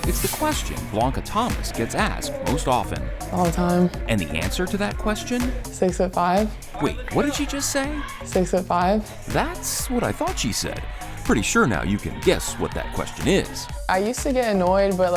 It's the question Blanca Thomas gets asked most often. All the time. And the answer to that question? 6'5". Wait, what did she just say? 6'5". That's what I thought she said. Pretty sure now you can guess what that question is. I used to get annoyed, but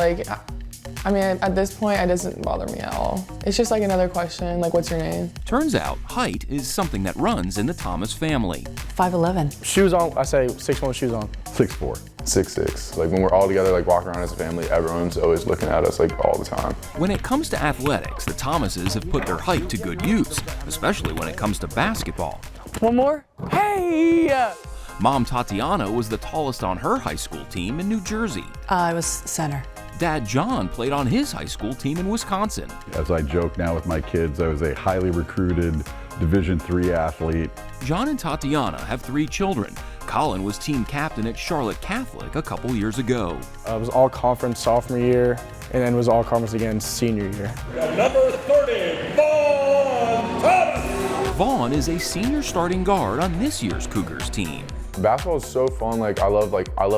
I mean, at this point, it doesn't bother me at all. It's just like another question, like, what's your name? Turns out height is something that runs in the Thomas family. 5'11". Shoes on, I say 6'1", shoes on. 6'4". 6'6". Like when we're all together, like walking around as a family, everyone's always looking at us like all the time. When it comes to athletics, the Thomases have put their height to good use, especially when it comes to basketball. One more. Hey! Mom Tatiana was the tallest on her high school team in New Jersey. I was center. Dad John played on his high school team in Wisconsin. As I joke now with my kids, I was a highly recruited Division III athlete. John and Tatiana have 3 children. Colin was team captain at Charlotte Catholic a couple years ago. I was all conference sophomore year, and then was all conference again senior year. Number 30, Vaughn Thomas. Vaughn is a senior starting guard on this year's Cougars team. Basketball is so fun. I love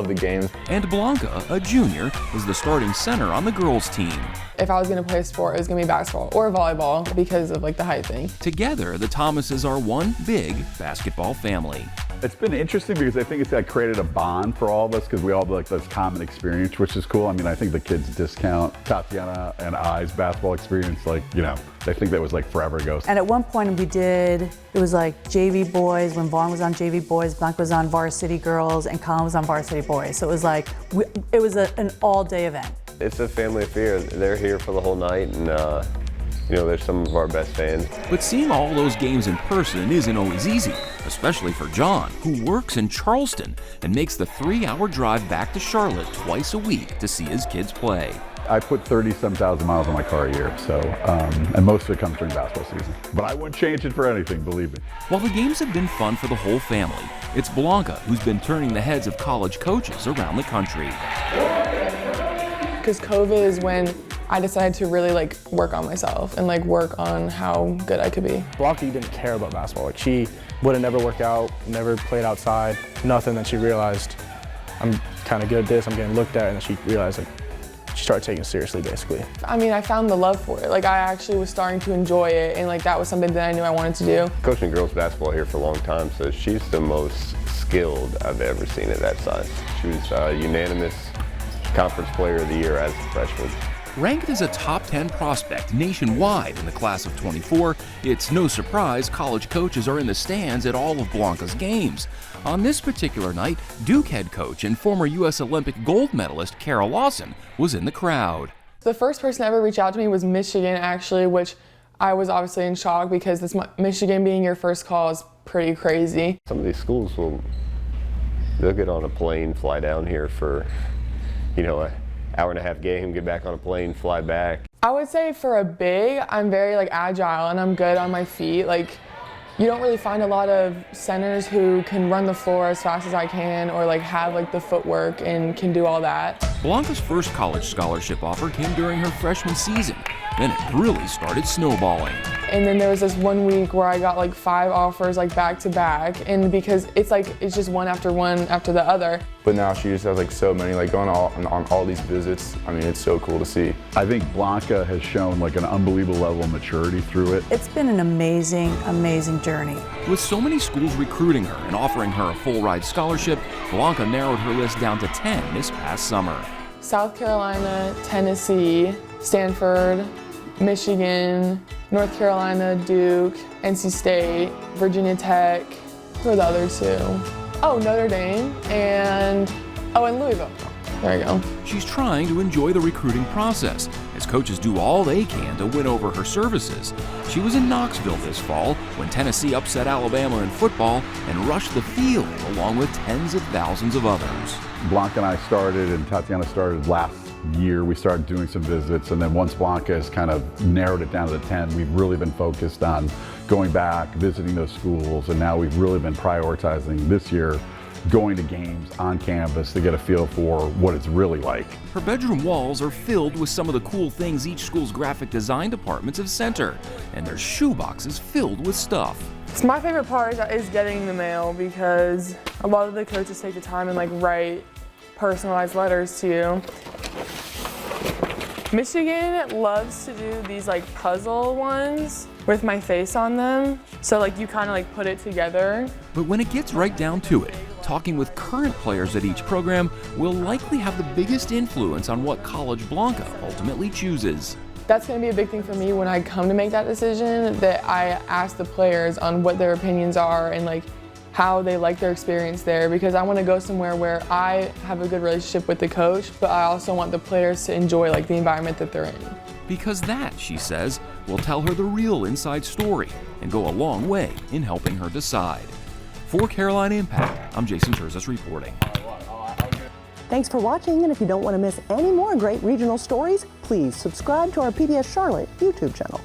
the games. And Blanca, a junior, is the starting center on the girls' team. If I was gonna play a sport, it was gonna be basketball or volleyball because of like the height thing. Together, the Thomases are one big basketball family. It's been interesting because I think it's created a bond for all of us because we all have like this common experience, which is cool. I mean, I think the kids discount Tatiana and I's basketball experience, they think that was like forever ago. And at one point it was like JV boys, when Vaughn was on JV boys, Blanca was on varsity girls, and Colin was on varsity boys. So it was like, it was an all-day event. It's a family affair. They're here for the whole night, and they're some of our best fans. But seeing all those games in person isn't always easy, especially for John, who works in Charleston and makes the 3-hour drive back to Charlotte twice a week to see his kids play. I put 30-some thousand miles on my car a year, so, and most of it comes during basketball season. But I wouldn't change it for anything, believe me. While the games have been fun for the whole family, it's Blanca who's been turning the heads of college coaches around the country. Because COVID is when I decided to really work on myself and work on how good I could be. Blanca didn't care about basketball. She would have never worked out, never played outside, nothing. Then she realized, I'm kind of good at this, I'm getting looked at, and then she realized she started taking it seriously, basically. I mean, I found the love for it. I actually was starting to enjoy it, and that was something that I knew I wanted to do. Coaching girls basketball here for a long time, so she's the most skilled I've ever seen at that size. She was unanimous Conference Player of the Year as a freshman. Ranked as a top 10 prospect nationwide in the class of 24, it's no surprise college coaches are in the stands at all of Blanca's games. On this particular night, Duke head coach and former U.S. Olympic gold medalist Kara Lawson was in the crowd. The first person to ever reach out to me was Michigan, actually, which I was obviously in shock because Michigan being your first call is pretty crazy. Some of these schools they'll get on a plane, fly down here for, an hour-and-a-half game, get back on a plane, fly back. I would say for a big, I'm very agile and I'm good on my feet. You don't really find a lot of centers who can run the floor as fast as I can or have the footwork and can do all that. Blanca's first college scholarship offer came during her freshman season. Then it really started snowballing. And then there was this one week where I got 5 offers back to back, and because it's just one after the other. But now she just has so many, going on all these visits. I mean, it's so cool to see. I think Blanca has shown an unbelievable level of maturity through it. It's been an amazing, amazing journey. With so many schools recruiting her and offering her a full ride scholarship, Blanca narrowed her list down to 10 this past summer. South Carolina, Tennessee, Stanford, Michigan, North Carolina, Duke, NC State, Virginia Tech. Who are the other 2? Oh, Notre Dame and Louisville. There you go. She's trying to enjoy the recruiting process as coaches do all they can to win over her services. She was in Knoxville this fall when Tennessee upset Alabama in football and rushed the field along with tens of thousands of others. Blanca and I started, and Tatiana started last year. We started doing some visits, and then once Blanca has kind of narrowed it down to the 10, we've really been focused on going back, visiting those schools, and now we've really been prioritizing this year going to games on campus to get a feel for what it's really like. Her bedroom walls are filled with some of the cool things each school's graphic design departments have sent her, and there's shoeboxes filled with stuff. So my favorite part is getting the mail because a lot of the coaches take the time and write personalized letters to you. Michigan loves to do these like puzzle ones with my face on them. So like you kind of like put it together. But when it gets right down to it, talking with current players at each program will likely have the biggest influence on what college Blanca ultimately chooses. That's going to be a big thing for me when I come to make that decision, that I ask the players on what their opinions are and like how they like their experience there, because I want to go somewhere where I have a good relationship with the coach, but I also want the players to enjoy like the environment that they're in. Because that, she says, will tell her the real inside story and go a long way in helping her decide. For Carolina Impact, I'm Jason Terzis reporting. Thanks for watching, and if you don't want to miss any more great regional stories, please subscribe to our PBS Charlotte YouTube channel.